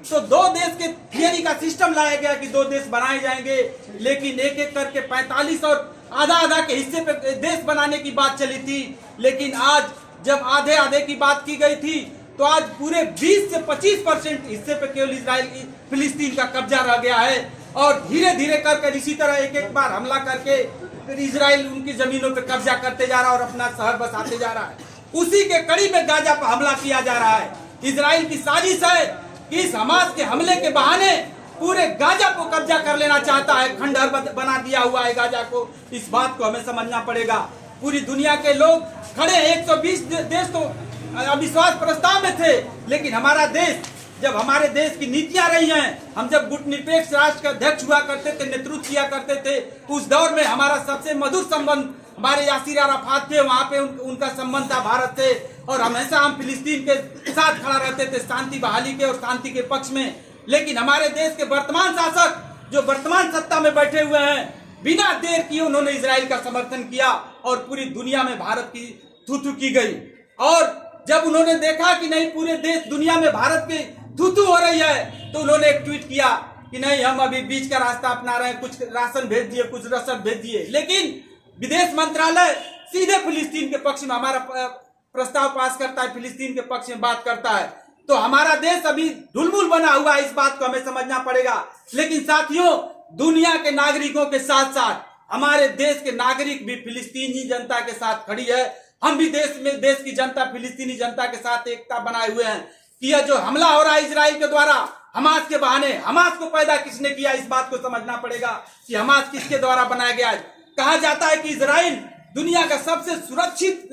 तो दो देश के थियरी का सिस्टम लाया गया कि दो देश बनाए जाएंगे, लेकिन एक एक करके 45 और आधा आधा के हिस्से पे देश बनाने की बात चली थी। लेकिन आज जब आधे आधे की बात की गई थी तो आज पूरे 20 से 25% हिस्से पे केवल इजराइल फिलिस्तीन का कब्जा रह गया है। और धीरे धीरे करके इसी तरह एक एक बार हमला करके फिर इजराइल उनकी जमीनों पे कब्जा करते जा रहा है और अपना शहर बसाते जा रहा है। उसी के कड़ी में गाजा पर हमला किया जा रहा है। इजराइल की साजिश है कि इस हमास के हमले के बहाने पूरे गाजा को कब्जा कर लेना चाहता है, खंडहर बना दिया हुआ है गाजा को। इस बात को हमें समझना पड़ेगा। पूरी दुनिया के लोग खड़े 120 देश तो अविश्वास प्रस्ताव में थे, लेकिन हमारा देश, जब हमारे देश की नीतियां रही हैं, हम जब गुटनिरपेक्ष राष्ट्र का अध्यक्ष हुआ करते थे, नेतृत्व किया करते थे, उस दौर में हमारा सबसे मधुर संबंध हमारे यासिर अराफात थे, वहां पे उनका संबंध था भारत से। और हमेशा हम फिलिस्तीन के साथ खड़ा रहते थे शांति बहाली के और शांति के पक्ष में। लेकिन हमारे देश के वर्तमान शासक जो वर्तमान सत्ता में बैठे हुए हैं, बिना देर किए उन्होंने इजराइल का समर्थन किया और पूरी दुनिया में भारत की थू की गई। और जब उन्होंने देखा कि नहीं पूरे देश दुनिया में भारत की थू हो रही है, तो उन्होंने एक ट्वीट किया कि नहीं, हम अभी बीच का रास्ता अपना रहे हैं, कुछ राशन भेज दिए, कुछ रसद भेज दिए। लेकिन विदेश मंत्रालय सीधे फिलिस्तीन के पक्ष में हमारा प्रस्ताव पास करता है, फिलिस्तीन के पक्ष में बात करता है। तो हमारा देश अभी ढुलमुल बना हुआ है, इस बात को हमें समझना पड़ेगा। लेकिन साथियों, दुनिया के नागरिकों के साथ साथ हमारे देश के नागरिक भी फिलिस्तीनी जनता के साथ खड़ी है। हम भी देश की जनता फिलिस्तीनी जनता के साथ एकता बनाए हुए हैं कि यह जो हमला हो रहा है इजराइल के द्वारा हमास के बहाने, हमास को पैदा किसने किया, इस बात को समझना पड़ेगा कि हमास किसके द्वारा बनाया गया है। कहा जाता है कि इजराइल दुनिया का सबसे सुरक्षित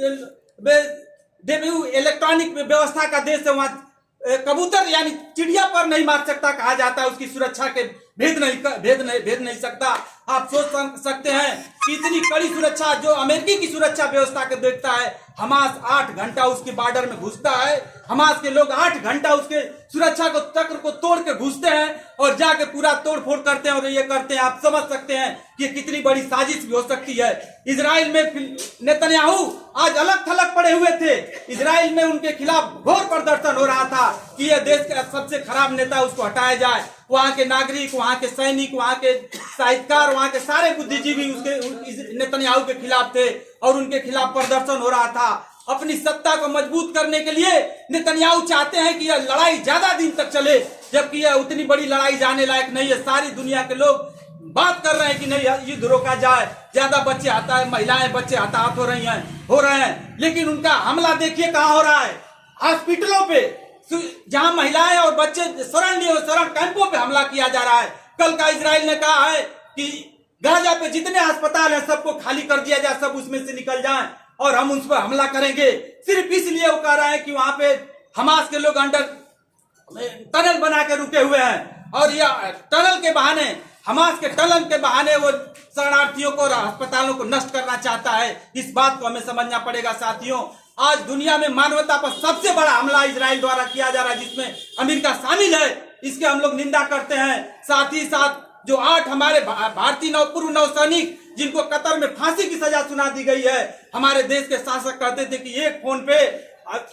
इलेक्ट्रॉनिक व्यवस्था का देश है। वहां कबूतर यानी चिड़िया पर नहीं मार सकता, कहा जाता है उसकी सुरक्षा के भेद नहीं सकता। आप सोच सकते हैं कि इतनी कड़ी सुरक्षा जो अमेरिकी की सुरक्षा व्यवस्था के देखता है, हमास 8 घंटा उसके बॉर्डर में घुसता है। हमास के लोग 8 घंटा उसके सुरक्षा को चक्र को तोड़ के घुसते हैं और जाके पूरा तोड़ फोड़ करते हैं और ये करते हैं। आप समझ सकते हैं कि कितनी बड़ी साजिश भी हो सकती है। इजराइल में नेतन्याहू आज अलग थलग पड़े हुए थे। इजराइल में उनके खिलाफ घोर प्रदर्शन हो रहा था कि यह देश का सबसे खराब नेता उसको हटाया जाए। वहां के नागरिक, वहां के सैनिक, वहां के साहित्यकार, वहां के सारे बुद्धिजीवी उसके नेतन्याहू के खिलाफ थे और उनके खिलाफ प्रदर्शन हो रहा था। अपनी सत्ता को मजबूत करने के लिए नेतन्याहू चाहते हैं कि यह लड़ाई ज्यादा दिन तक चले, जबकि यह उतनी बड़ी लड़ाई जाने लायक नहीं है। सारी दुनिया के लोग बात कर रहे हैं कि नहीं, युद्ध रोका जाए, ज्यादा बच्चे आता है, महिलाएं बच्चे हताहत हो रहे हैं। लेकिन उनका हमला देखिए कहाँ हो रहा है, हॉस्पिटलों पे, जहां महिलाएं और बच्चे शरण कैंपों पे हमला किया जा रहा है। कल का इजराइल ने कहा है कि गाजा पे जितने अस्पताल हैं सबको खाली कर दिया जाए, सब उसमें से निकल जाएं और हम उस पर हमला करेंगे। सिर्फ इसलिए वो कह रहा है कि वहां पे हमास के लोग अंडर टनल बना के रुके हुए हैं और यह टनल के बहाने, हमास के टनल के बहाने वो शरणार्थियों को और अस्पतालों को नष्ट करना चाहता है। इस बात को हमें समझना पड़ेगा साथियों। आज दुनिया में मानवता पर सबसे बड़ा हमला इजराइल द्वारा किया जा रहा है, जिसमें अमेरिका शामिल है। इसके हम लोग निंदा करते हैं। साथ ही साथ जो 8 हमारे भारतीय पूर्व नौसैनिक जिनको कतर में फांसी की सजा सुना दी गई है, हमारे देश के शासक कहते थे कि एक फोन पे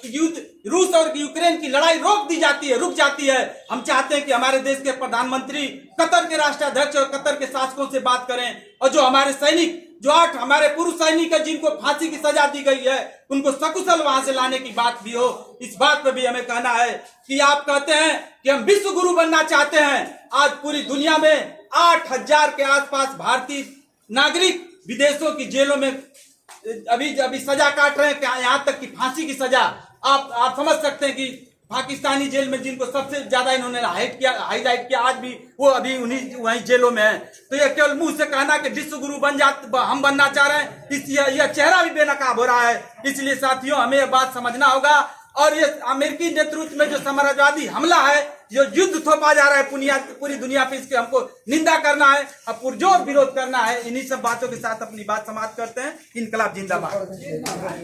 युद्ध रूस और यूक्रेन की लड़ाई रुक जाती है। हम चाहते हैं कि हमारे देश के प्रधानमंत्री कतर के राष्ट्राध्यक्ष और कतर के शासकों से बात करें और जो हमारे सैनिक, जो 8 हमारे पूर्व सैनिक है जिनको फांसी की सजा दी गई है, उनको सकुशल वहां से लाने की बात भी हो। इस बात पे भी हमें कहना है कि आप कहते हैं कि हम विश्व गुरु बनना चाहते हैं। आज पूरी दुनिया में 8000 के आसपास भारतीय नागरिक विदेशों की जेलों में अभी सजा काट रहे हैं, यहाँ तक कि फांसी की सजा। आप समझ सकते हैं कि पाकिस्तानी जेल में जिनको सबसे ज्यादा इन्होंने हाईलाइट किया, आज भी वो अभी वहीं जेलों में है। तो ये केवल मुंह से कहना कि विश्व गुरु हम बनना चाह रहे हैं, यह चेहरा भी बेनकाब हो रहा है। इसलिए साथियों, हमें यह बात समझना होगा। और ये अमेरिकी नेतृत्व में जो साम्राज्यवादी हमला है, जो युद्ध थोपा जा रहा है पूरी दुनिया पे, इसके हमको निंदा करना है और पुरजोर विरोध करना है। इन्हीं सब बातों के साथ अपनी बात समाप्त करते हैं। इनकलाब जिंदाबाद।